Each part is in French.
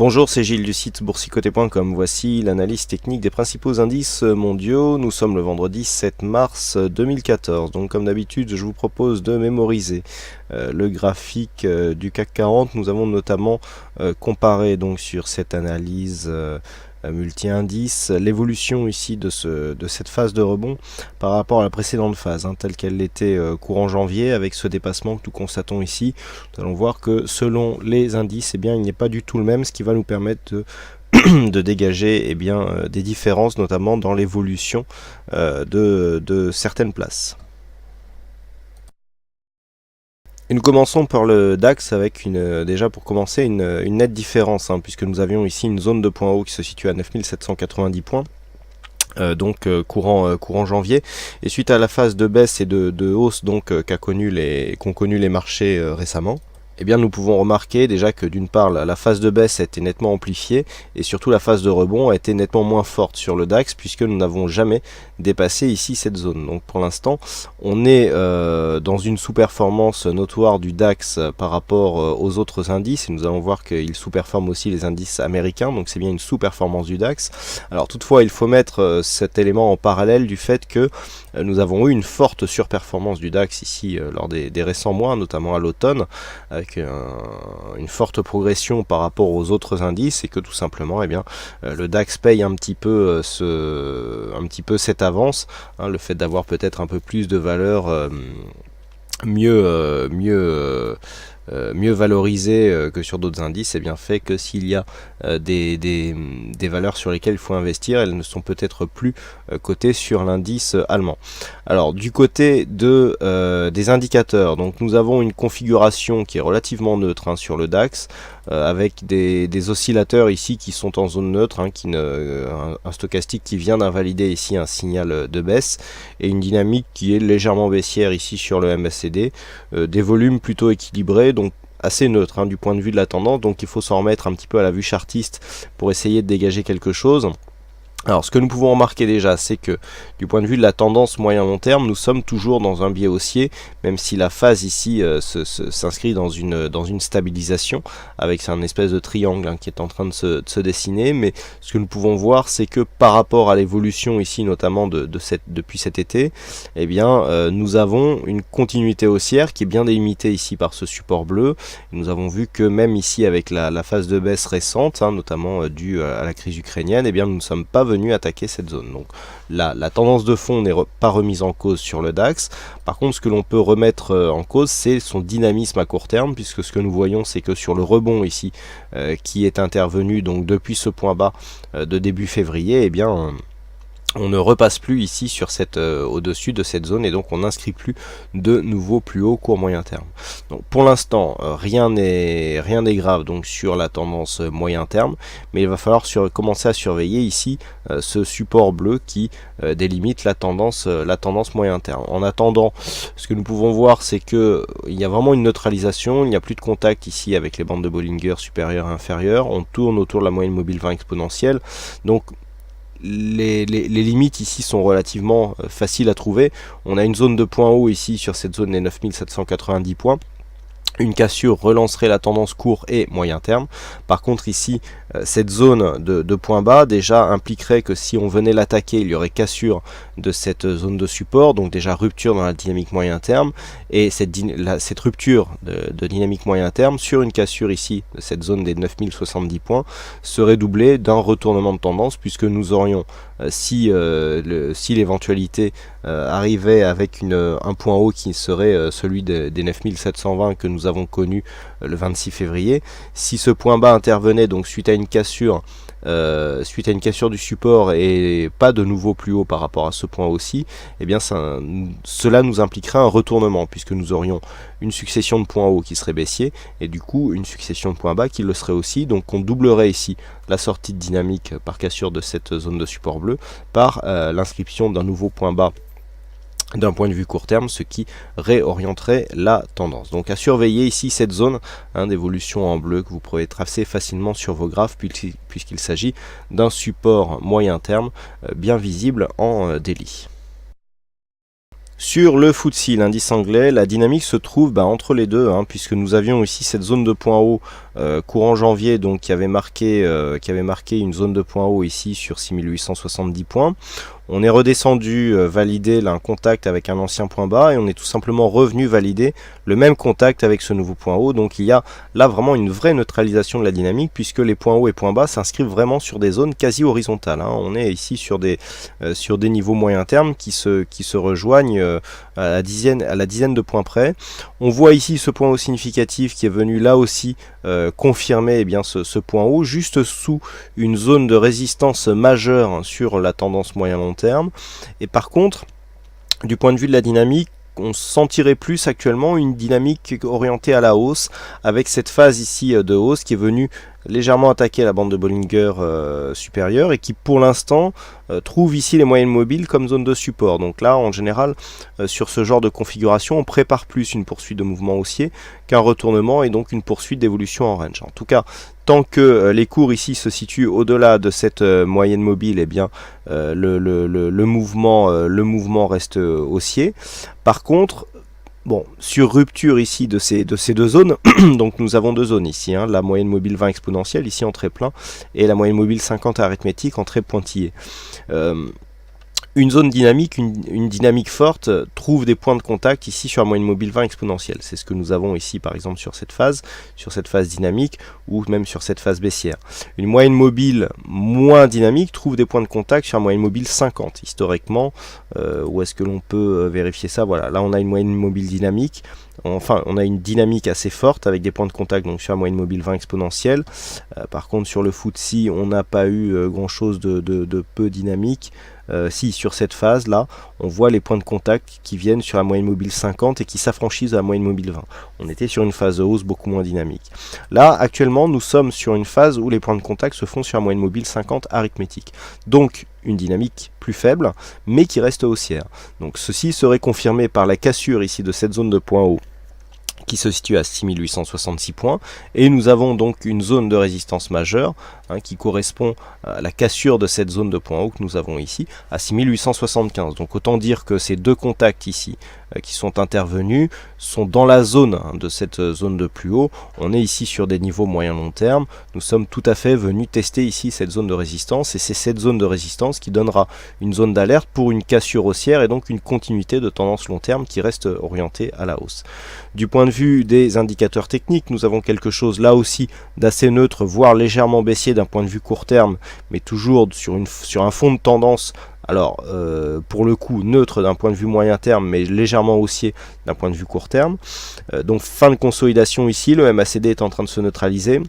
Bonjour, c'est Gilles du site boursicoté.com. Voici l'analyse technique des principaux indices mondiaux. Nous sommes le vendredi 7 mars 2014. Donc comme d'habitude, je vous propose de mémoriser le graphique du CAC 40. Nous avons notamment comparé donc sur cette analyse multi-indice l'évolution ici de cette phase de rebond par rapport à la précédente phase, telle qu'elle l'était courant janvier, avec ce dépassement que nous constatons ici. Nous allons voir que selon les indices, il n'est pas du tout le même, ce qui va nous permettre de dégager des différences, notamment dans l'évolution de certaines places. Et nous commençons par le DAX avec déjà pour commencer une nette différence, puisque nous avions ici une zone de points hauts qui se situe à 9790 points. Courant janvier, et suite à la phase de baisse et de hausse qu'ont connu les marchés récemment, nous pouvons remarquer déjà que d'une part la phase de baisse a été nettement amplifiée et surtout la phase de rebond a été nettement moins forte sur le DAX, puisque nous n'avons jamais dépassé ici cette zone. Donc pour l'instant on est dans une sous-performance notoire du DAX par rapport aux autres indices, et nous allons voir qu'il sous-performe aussi les indices américains, donc c'est bien une sous-performance du DAX. Alors toutefois il faut mettre cet élément en parallèle du fait que nous avons eu une forte surperformance du DAX ici lors des récents mois, notamment à l'automne, avec une forte progression par rapport aux autres indices, et que tout simplement le DAX paye un petit peu cette avance, le fait d'avoir peut-être un peu plus de valeur mieux valorisé que sur d'autres indices, fait que s'il y a des valeurs sur lesquelles il faut investir, elles ne sont peut-être plus cotées sur l'indice allemand. Alors du côté des indicateurs, donc nous avons une configuration qui est relativement neutre sur le DAX, avec des oscillateurs ici qui sont en zone neutre, un stochastique qui vient d'invalider ici un signal de baisse, et une dynamique qui est légèrement baissière ici sur le MACD, des volumes plutôt équilibrés, donc assez neutre du point de vue de la tendance. Donc il faut s'en remettre un petit peu à la vue chartiste pour essayer de dégager quelque chose. Alors ce que nous pouvons remarquer déjà, c'est que du point de vue de la tendance moyen-long terme, nous sommes toujours dans un biais haussier, même si la phase ici s'inscrit dans une stabilisation, avec un espèce de triangle qui est en train de se dessiner. Mais ce que nous pouvons voir, c'est que par rapport à l'évolution ici, notamment depuis cet été, nous avons une continuité haussière qui est bien délimitée ici par ce support bleu. Et nous avons vu que même ici avec la phase de baisse récente, notamment due à la crise ukrainienne, nous ne sommes pas venus attaquer cette zone. Donc la tendance de fond n'est pas remise en cause sur le DAX. Par contre, ce que l'on peut remettre en cause, c'est son dynamisme à court terme, puisque ce que nous voyons, c'est que sur le rebond ici qui est intervenu donc depuis ce point bas de début février, on ne repasse plus ici sur au-dessus de cette zone, et donc on n'inscrit plus de nouveaux plus hauts court moyen terme. Donc pour l'instant rien n'est grave donc sur la tendance moyen terme, mais il va falloir commencer à surveiller ici ce support bleu qui délimite la tendance moyen terme. En attendant, ce que nous pouvons voir, c'est que il y a vraiment une neutralisation, il n'y a plus de contact ici avec les bandes de Bollinger supérieures et inférieures, on tourne autour de la moyenne mobile 20 exponentielle, donc les limites ici sont relativement faciles à trouver. On a une zone de points hauts ici sur cette zone des 9790 points. Une cassure relancerait la tendance court et moyen terme. Par contre ici, cette zone de points bas déjà impliquerait que si on venait l'attaquer, il y aurait cassure de cette zone de support, donc déjà rupture dans la dynamique moyen terme, et cette rupture de dynamique moyen terme sur une cassure ici de cette zone des 9070 points serait doublée d'un retournement de tendance, puisque nous aurions, si l'éventualité arrivait avec un point haut qui serait celui des 9720 que nous avons connu le 26 février, si ce point bas intervenait donc suite à une cassure du support et pas de nouveau plus haut par rapport à ce point aussi, cela nous impliquerait un retournement, puisque nous aurions une succession de points hauts qui serait baissier, et du coup une succession de points bas qui le serait aussi. Donc on doublerait ici la sortie de dynamique par cassure de cette zone de support bleu par l'inscription d'un nouveau point bas d'un point de vue court terme, ce qui réorienterait la tendance. Donc à surveiller ici cette zone d'évolution en bleu que vous pourrez tracer facilement sur vos graphes, puisqu'il s'agit d'un support moyen terme bien visible en daily. Sur le FTSE, l'indice anglais, la dynamique se trouve entre les deux, puisque nous avions aussi cette zone de point haut courant janvier, donc qui avait marqué une zone de point haut ici sur 6870 points. On est redescendu valider là, un contact avec un ancien point bas et on est tout simplement revenu valider le même contact avec ce nouveau point haut. Donc il y a là vraiment une vraie neutralisation de la dynamique puisque les points hauts et points bas s'inscrivent vraiment sur des zones quasi horizontales. On est ici sur des niveaux moyen terme qui se rejoignent à la dizaine de points près. On voit ici ce point haut significatif qui est venu là aussi confirmer ce point haut juste sous une zone de résistance majeure sur la tendance moyen long terme. Et par contre, du point de vue de la dynamique, on sentirait plus actuellement une dynamique orientée à la hausse avec cette phase ici de hausse qui est venue légèrement attaquer la bande de Bollinger supérieure et qui pour l'instant trouve ici les moyennes mobiles comme zone de support. Donc là en général sur ce genre de configuration on prépare plus une poursuite de mouvement haussier qu'un retournement et donc une poursuite d'évolution en range. En tout cas tant que les cours ici se situent au-delà de cette moyenne mobile, eh bien le mouvement reste haussier. Par contre, bon, sur rupture ici de ces deux zones, donc nous avons deux zones ici, la moyenne mobile 20 exponentielle ici en trait plein et la moyenne mobile 50 arithmétique en trait pointillé. Une zone dynamique, une dynamique forte trouve des points de contact ici sur la moyenne mobile 20 exponentielle. C'est ce que nous avons ici par exemple sur cette phase dynamique ou même sur cette phase baissière. Une moyenne mobile moins dynamique trouve des points de contact sur la moyenne mobile 50. Historiquement, où est-ce que l'on peut vérifier ça? Voilà, là on a une moyenne mobile dynamique. Enfin, on a une dynamique assez forte avec des points de contact donc sur la moyenne mobile 20 exponentielle. Par contre, sur le FTSE, on n'a pas eu grand chose de peu dynamique. Si sur cette phase là on voit les points de contact qui viennent sur la moyenne mobile 50 et qui s'affranchissent à la moyenne mobile 20. On était sur une phase de hausse beaucoup moins dynamique. Là actuellement nous sommes sur une phase où les points de contact se font sur la moyenne mobile 50 arithmétique. Donc une dynamique plus faible mais qui reste haussière. Donc ceci serait confirmé par la cassure ici de cette zone de point haut qui se situe à 6866 points et nous avons donc une zone de résistance majeure qui correspond à la cassure de cette zone de point haut que nous avons ici à 6875. Donc autant dire que ces deux contacts ici qui sont intervenus sont dans la zone de cette zone de plus haut. On est ici sur des niveaux moyen long terme. Nous sommes tout à fait venus tester ici cette zone de résistance et c'est cette zone de résistance qui donnera une zone d'alerte pour une cassure haussière et donc une continuité de tendance long terme qui reste orientée à la hausse. Du point de vue des indicateurs techniques, nous avons quelque chose là aussi d'assez neutre, voire légèrement baissier d'un point de vue court terme, mais toujours sur un fond de tendance. Alors, pour le coup, neutre d'un point de vue moyen terme, mais légèrement haussier d'un point de vue court terme. Donc, fin de consolidation ici, le MACD est en train de se neutraliser.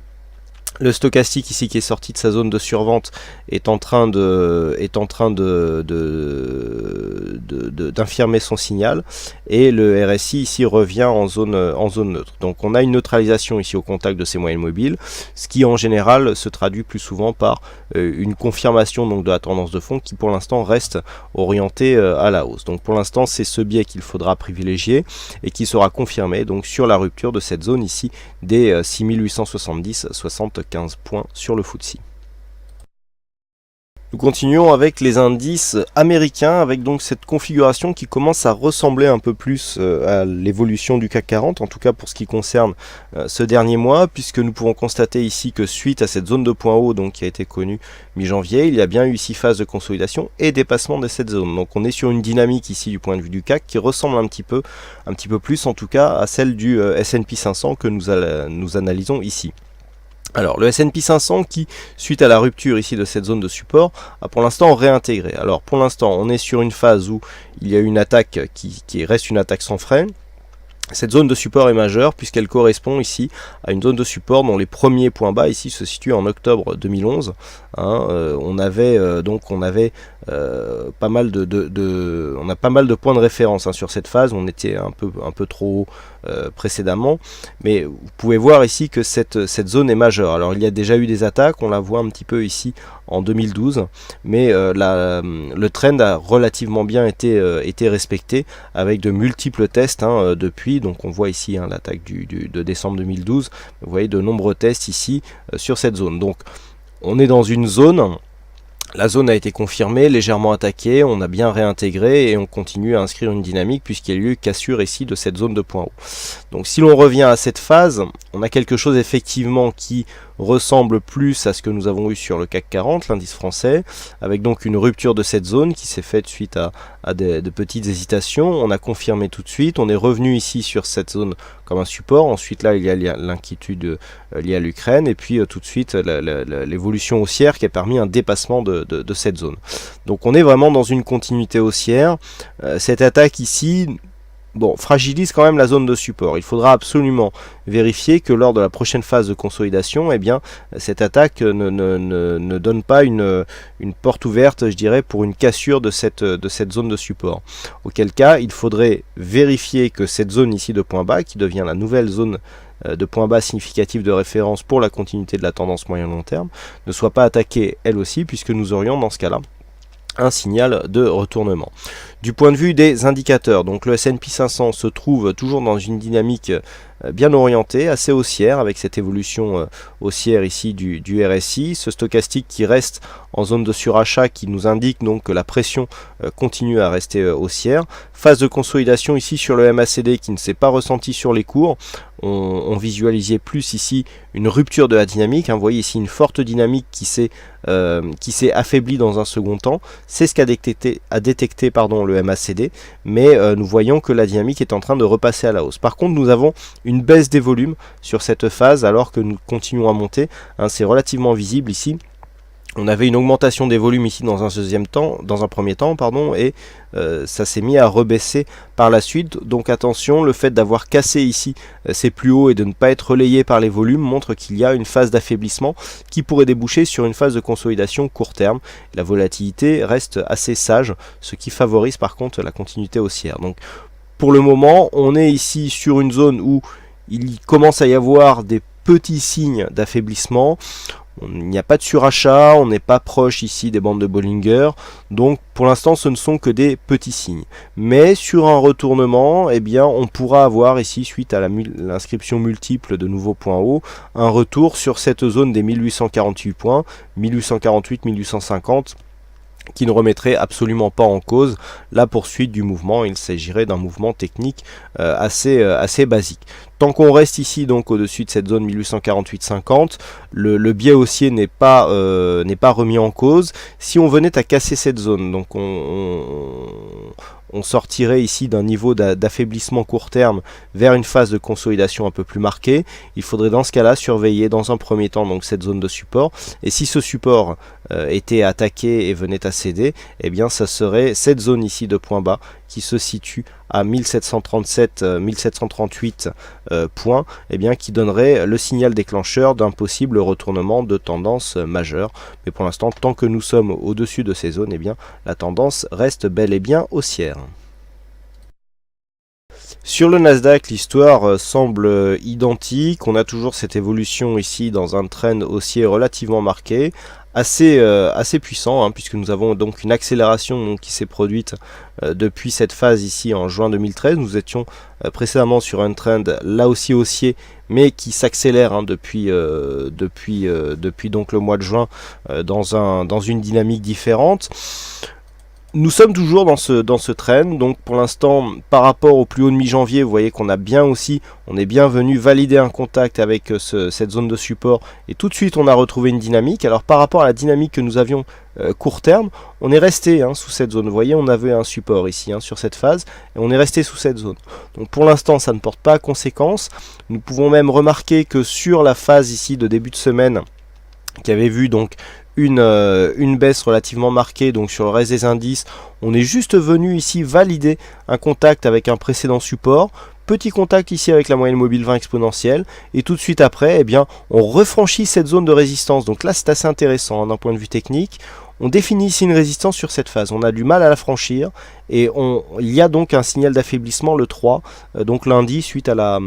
Le stochastique ici qui est sorti de sa zone de survente est en train d'infirmer son signal et le RSI ici revient en zone neutre. Donc on a une neutralisation ici au contact de ces moyennes mobiles, ce qui en général se traduit plus souvent par une confirmation donc de la tendance de fond qui pour l'instant reste orientée à la hausse. Donc pour l'instant c'est ce biais qu'il faudra privilégier et qui sera confirmé donc sur la rupture de cette zone ici des 6870,75 points sur le FTSE. Nous continuons avec les indices américains avec donc cette configuration qui commence à ressembler un peu plus à l'évolution du CAC 40, en tout cas pour ce qui concerne ce dernier mois, puisque nous pouvons constater ici que suite à cette zone de point haut donc, qui a été connue mi-janvier, il y a bien eu ici phase de consolidation et dépassement de cette zone. Donc on est sur une dynamique ici du point de vue du CAC qui ressemble un petit peu plus en tout cas à celle du S&P 500 que nous analysons ici. Alors le S&P 500 qui, suite à la rupture ici de cette zone de support, a pour l'instant réintégré. Alors pour l'instant on est sur une phase où il y a une attaque qui reste une attaque sans frein. Cette zone de support est majeure puisqu'elle correspond ici à une zone de support dont les premiers points bas ici se situent en octobre 2011. On avait pas mal de points de référence sur cette phase. On était un peu trop haut précédemment, mais vous pouvez voir ici que cette zone est majeure. Alors il y a déjà eu des attaques, on la voit un petit peu ici en 2012, mais le trend a relativement bien été respecté avec de multiples tests depuis. Donc on voit ici l'attaque de décembre 2012, vous voyez de nombreux tests ici sur cette zone. Donc on est dans une zone La zone a été confirmée, légèrement attaquée, on a bien réintégré et on continue à inscrire une dynamique puisqu'il y a eu cassure ici de cette zone de point haut. Donc si l'on revient à cette phase, on a quelque chose effectivement qui ressemble plus à ce que nous avons eu sur le CAC 40, l'indice français, avec donc une rupture de cette zone qui s'est faite suite à de petites hésitations. On a confirmé tout de suite, on est revenu ici sur cette zone comme un support. Ensuite là il y a l'inquiétude liée à l'Ukraine et puis tout de suite l'évolution haussière qui a permis un dépassement de cette zone. Donc on est vraiment dans une continuité haussière. Cette attaque ici, bon, fragilise quand même la zone de support. Il faudra absolument vérifier que lors de la prochaine phase de consolidation, eh bien, cette attaque ne donne pas une porte ouverte, je dirais, pour une cassure de cette zone de support. Auquel cas, il faudrait vérifier que cette zone ici de point bas, qui devient la nouvelle zone de point bas significatif de référence pour la continuité de la tendance moyen-long terme, ne soit pas attaquée elle aussi, puisque nous aurions dans ce cas-là un signal de retournement. Du point de vue des indicateurs, donc le S&P 500 se trouve toujours dans une dynamique bien orientée, assez haussière, avec cette évolution haussière ici du RSI, ce stochastique qui reste en zone de surachat qui nous indique donc que la pression continue à rester haussière. Phase de consolidation ici sur le MACD qui ne s'est pas ressenti sur les cours. On visualisait plus ici une rupture de la dynamique, hein. Vous voyez ici une forte dynamique qui s'est affaiblie dans un second temps. C'est ce qu'a détecté le MACD, mais nous voyons que la dynamique est en train de repasser à la hausse. Par contre, nous avons une baisse des volumes sur cette phase alors que nous continuons à monter, hein. C'est relativement visible ici. On avait une augmentation des volumes ici dans un premier temps, et ça s'est mis à rebaisser par la suite. Donc attention, le fait d'avoir cassé ici ces plus hauts et de ne pas être relayé par les volumes montre qu'il y a une phase d'affaiblissement qui pourrait déboucher sur une phase de consolidation court terme. La volatilité reste assez sage, ce qui favorise par contre la continuité haussière. Donc pour le moment, on est ici sur une zone où il commence à y avoir des petits signes d'affaiblissement. Il n'y a pas de surachat, on n'est pas proche ici des bandes de Bollinger, donc pour l'instant ce ne sont que des petits signes. Mais sur un retournement, eh bien, on pourra avoir ici, suite à l'inscription multiple de nouveaux points hauts, un retour sur cette zone des 1848 points, 1848, 1850, qui ne remettrait absolument pas en cause la poursuite du mouvement. Il s'agirait d'un mouvement technique assez basique. Tant qu'on reste ici donc au-dessus de cette zone 1848-50, le biais haussier n'est pas remis en cause. Si on venait à casser cette zone, donc on sortirait ici d'un niveau d'affaiblissement court terme vers une phase de consolidation un peu plus marquée. Il faudrait dans ce cas-là surveiller dans un premier temps donc cette zone de support. Et si ce support était attaqué et venait à céder, eh bien ça serait cette zone ici de point bas qui se situe à 1737-1738 points, eh bien, qui donnerait le signal déclencheur d'un possible retournement de tendance majeure. Mais pour l'instant, tant que nous sommes au-dessus de ces zones, eh bien, la tendance reste bel et bien haussière. Sur le Nasdaq, l'histoire semble identique. On a toujours cette évolution ici dans un trend haussier relativement marqué, assez puissant, hein, puisque nous avons donc une accélération donc, qui s'est produite depuis cette phase ici en juin 2013. Nous étions précédemment sur un trend là aussi haussier, mais qui s'accélère, hein, depuis donc le mois de juin dans une dynamique différente. Nous sommes toujours dans ce trend, donc pour l'instant, par rapport au plus haut de mi-janvier, vous voyez qu'on a bien aussi, on est bien venu valider un contact avec cette zone de support, et tout de suite on a retrouvé une dynamique. Alors par rapport à la dynamique que nous avions court terme, on est resté, hein, sous cette zone. Vous voyez, on avait un support ici, hein, sur cette phase, et on est resté sous cette zone. Donc pour l'instant, ça ne porte pas à conséquence. Nous pouvons même remarquer que sur la phase ici de début de semaine, qui avait vu donc une baisse relativement marquée donc sur le reste des indices, on est juste venu ici valider un contact avec un précédent support, petit contact ici avec la moyenne mobile 20 exponentielle, et tout de suite après, eh bien, on refranchit cette zone de résistance. Donc là c'est assez intéressant, hein, d'un point de vue technique. On définit ici une résistance sur cette phase, on a du mal à la franchir, et il y a donc un signal d'affaiblissement le 3, donc lundi, suite à la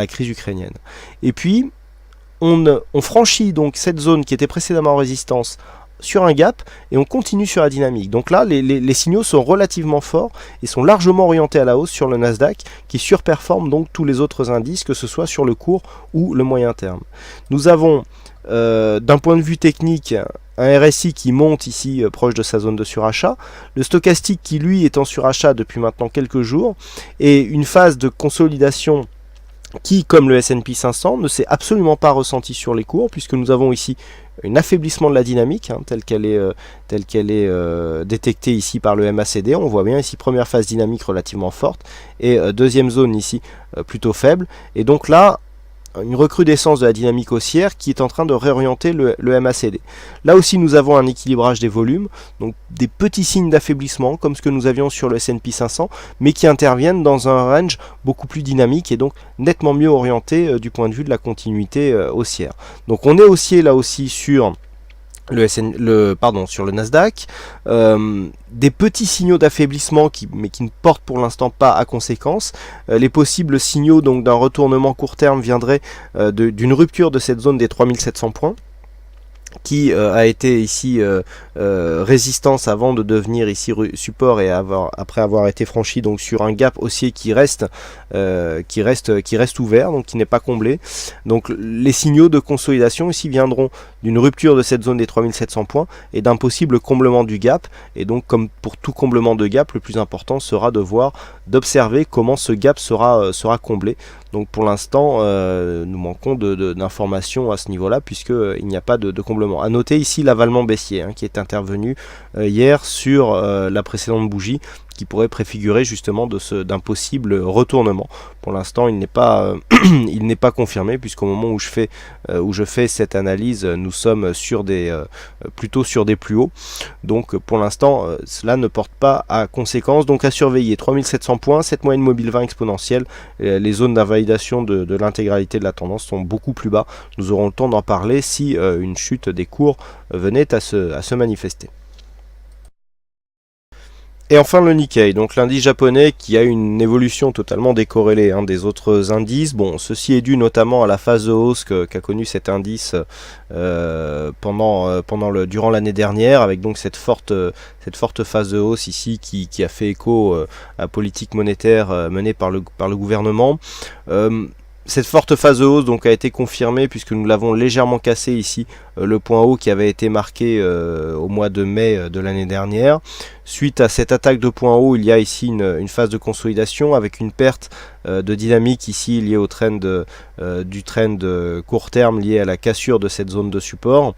crise ukrainienne. Et puis on franchit donc cette zone qui était précédemment en résistance sur un gap, et on continue sur la dynamique. Donc là, les signaux sont relativement forts et sont largement orientés à la hausse sur le Nasdaq, qui surperforme donc tous les autres indices, que ce soit sur le court ou le moyen terme. Nous avons, d'un point de vue technique, un RSI qui monte ici proche de sa zone de surachat, le stochastique qui lui est en surachat depuis maintenant quelques jours, et une phase de consolidation qui, comme le S&P 500, ne s'est absolument pas ressenti sur les cours, puisque nous avons ici un affaiblissement de la dynamique, telle qu'elle est détectée ici par le MACD. On voit bien ici première phase dynamique relativement forte, et deuxième zone ici plutôt faible, et donc là, une recrudescence de la dynamique haussière qui est en train de réorienter le MACD. Là aussi nous avons un équilibrage des volumes, donc des petits signes d'affaiblissement comme ce que nous avions sur le S&P 500, mais qui interviennent dans un range beaucoup plus dynamique et donc nettement mieux orienté du point de vue de la continuité haussière. Donc on est haussier là aussi sur sur le Nasdaq, des petits signaux d'affaiblissement mais qui ne portent pour l'instant pas à conséquence. Les possibles signaux donc d'un retournement court terme viendraient d'une rupture de cette zone des 3700 points, qui a été ici résistance avant de devenir ici support et après avoir été franchi donc sur un gap haussier qui reste ouvert, donc qui n'est pas comblé. Donc les signaux de consolidation ici viendront d'une rupture de cette zone des 3700 points et d'un possible comblement du gap, et donc comme pour tout comblement de gap, le plus important sera d'observer comment ce gap sera comblé. Donc pour l'instant nous manquons d'informations à ce niveau là, puisqu'il n'y a pas de comblement. A noter ici l'avalement baissier qui est intervenu hier sur la précédente bougie, qui pourrait préfigurer justement d'un possible retournement. Pour l'instant il n'est pas confirmé, puisqu'au moment où je fais cette analyse, nous sommes sur plutôt sur des plus hauts. Donc pour l'instant cela ne porte pas à conséquence, donc à surveiller. 3700 points, cette moyenne mobile 20 exponentielle, les zones d'invalidation de l'intégralité de la tendance sont beaucoup plus bas. Nous aurons le temps d'en parler si une chute des cours venait à se manifester. Et enfin le Nikkei, donc l'indice japonais qui a une évolution totalement décorrélée des autres indices. Bon, ceci est dû notamment à la phase de hausse qu'a connue cet indice durant l'année dernière, avec donc cette forte phase de hausse ici qui a fait écho à la politique monétaire menée par le gouvernement. Cette forte phase de hausse donc a été confirmée, puisque nous l'avons légèrement cassé ici, le point haut qui avait été marqué au mois de mai de l'année dernière. Suite à cette attaque de point haut, il y a ici une phase de consolidation avec une perte de dynamique ici liée au du trend court terme lié à la cassure de cette zone de support.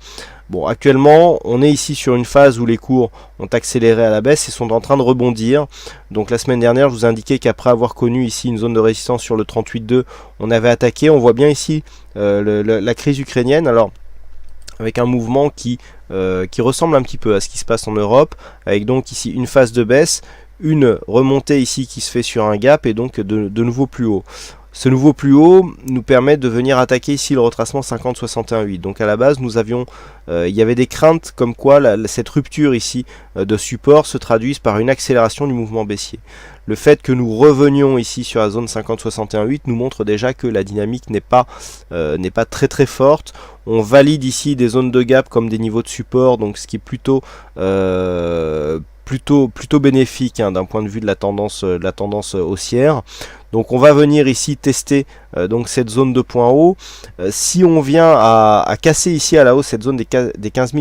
Bon, actuellement, on est ici sur une phase où les cours ont accéléré à la baisse et sont en train de rebondir. Donc la semaine dernière, je vous indiquais qu'après avoir connu ici une zone de résistance sur le 38,2, on avait attaqué. On voit bien ici la crise ukrainienne. Alors, avec un mouvement qui ressemble un petit peu à ce qui se passe en Europe, avec donc ici une phase de baisse, une remontée ici qui se fait sur un gap et donc de nouveau plus haut. Ce nouveau plus haut nous permet de venir attaquer ici le retracement 50-61-8. Donc à la base, il y avait des craintes comme quoi cette rupture ici de support se traduise par une accélération du mouvement baissier. Le fait que nous revenions ici sur la zone 50-61-8 nous montre déjà que la dynamique n'est pas très très forte. On valide ici des zones de gap comme des niveaux de support, donc ce qui est plutôt bénéfique d'un point de vue de la tendance haussière. Donc on va venir ici tester donc cette zone de point haut. Si on vient à casser ici à la hausse cette zone des 15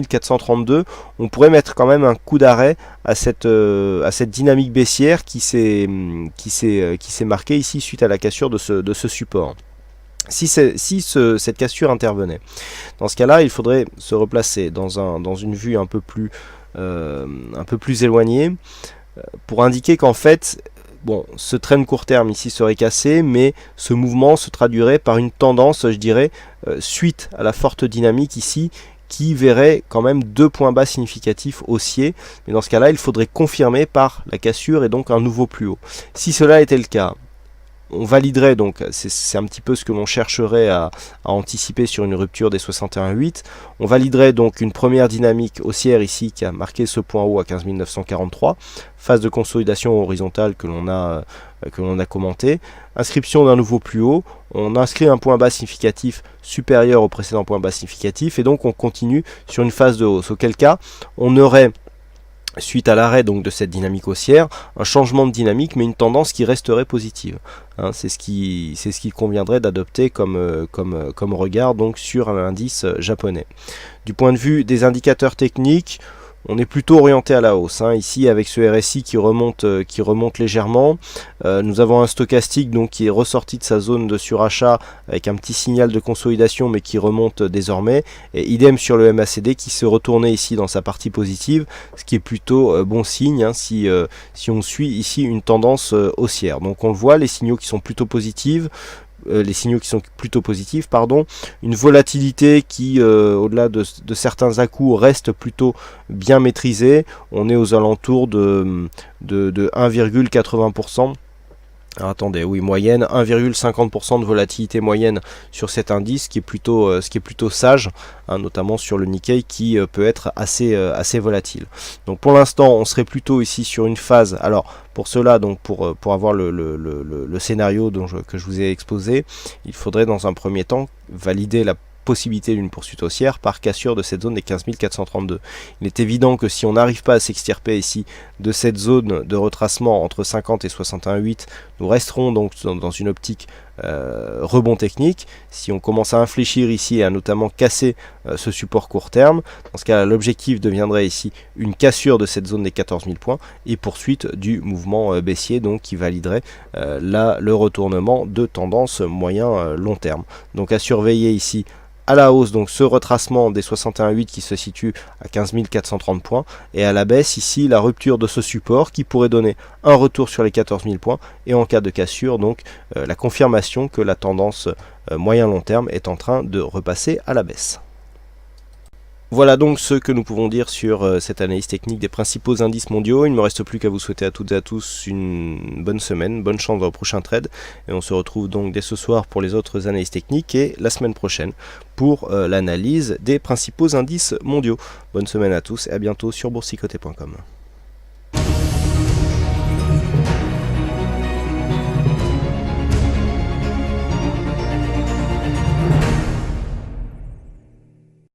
432, on pourrait mettre quand même un coup d'arrêt à cette dynamique baissière qui s'est marquée ici suite à la cassure de ce support. Si cette cassure intervenait, dans ce cas-là, il faudrait se replacer dans une vue un peu plus éloignée pour indiquer qu'en fait, bon, ce trend court terme ici serait cassé, mais ce mouvement se traduirait par une tendance, je dirais, suite à la forte dynamique ici, qui verrait quand même deux points bas significatifs haussiers. Mais dans ce cas-là, il faudrait confirmer par la cassure et donc un nouveau plus haut. Si cela était le cas, on validerait, donc c'est un petit peu ce que l'on chercherait à anticiper sur une rupture des 61,8. On validerait donc une première dynamique haussière ici qui a marqué ce point haut à 15 943, phase de consolidation horizontale que l'on a commenté, inscription d'un nouveau plus haut, on inscrit un point bas significatif supérieur au précédent point bas significatif, et donc on continue sur une phase de hausse, auquel cas on aurait suite à l'arrêt donc de cette dynamique haussière, un changement de dynamique, mais une tendance qui resterait positive. Hein, c'est ce qu'il conviendrait d'adopter comme regard donc sur l'indice japonais. Du point de vue des indicateurs techniques, on est plutôt orienté à la hausse. Hein. Ici, avec ce RSI qui remonte légèrement, nous avons un stochastique donc qui est ressorti de sa zone de surachat avec un petit signal de consolidation, mais qui remonte désormais. Et idem sur le MACD qui se retournait ici dans sa partie positive, ce qui est plutôt bon signe hein, si on suit ici une tendance haussière. Donc on le voit, les signaux qui sont plutôt positifs. Une volatilité qui, au-delà de certains à-coups, reste plutôt bien maîtrisée. On est aux alentours de 1,80%. Alors attendez, oui, moyenne 1,50% de volatilité moyenne sur cet indice, ce qui est plutôt sage, hein, notamment sur le Nikkei qui peut être assez volatile. Donc pour l'instant, on serait plutôt ici sur une phase. Alors pour cela, donc pour avoir le scénario que je vous ai exposé, il faudrait dans un premier temps valider la possibilité d'une poursuite haussière par cassure de cette zone des 15 432. Il est évident que si on n'arrive pas à s'extirper ici de cette zone de retracement entre 50 et 61,8, nous resterons donc dans une optique rebond technique. Si on commence à infléchir ici et à notamment casser ce support court terme, dans ce cas l'objectif deviendrait ici une cassure de cette zone des 14 000 points et poursuite du mouvement baissier, donc qui validerait le retournement de tendance moyen long terme. Donc à surveiller ici à la hausse, donc ce retracement des 61,8 qui se situe à 15 430 points, et à la baisse ici la rupture de ce support qui pourrait donner un retour sur les 14 000 points, et en cas de cassure donc la confirmation que la tendance moyen long terme est en train de repasser à la baisse. Voilà donc ce que nous pouvons dire sur cette analyse technique des principaux indices mondiaux. Il ne me reste plus qu'à vous souhaiter à toutes et à tous une bonne semaine, bonne chance dans le prochain trade. Et on se retrouve donc dès ce soir pour les autres analyses techniques et la semaine prochaine pour l'analyse des principaux indices mondiaux. Bonne semaine à tous et à bientôt sur boursicoté.com.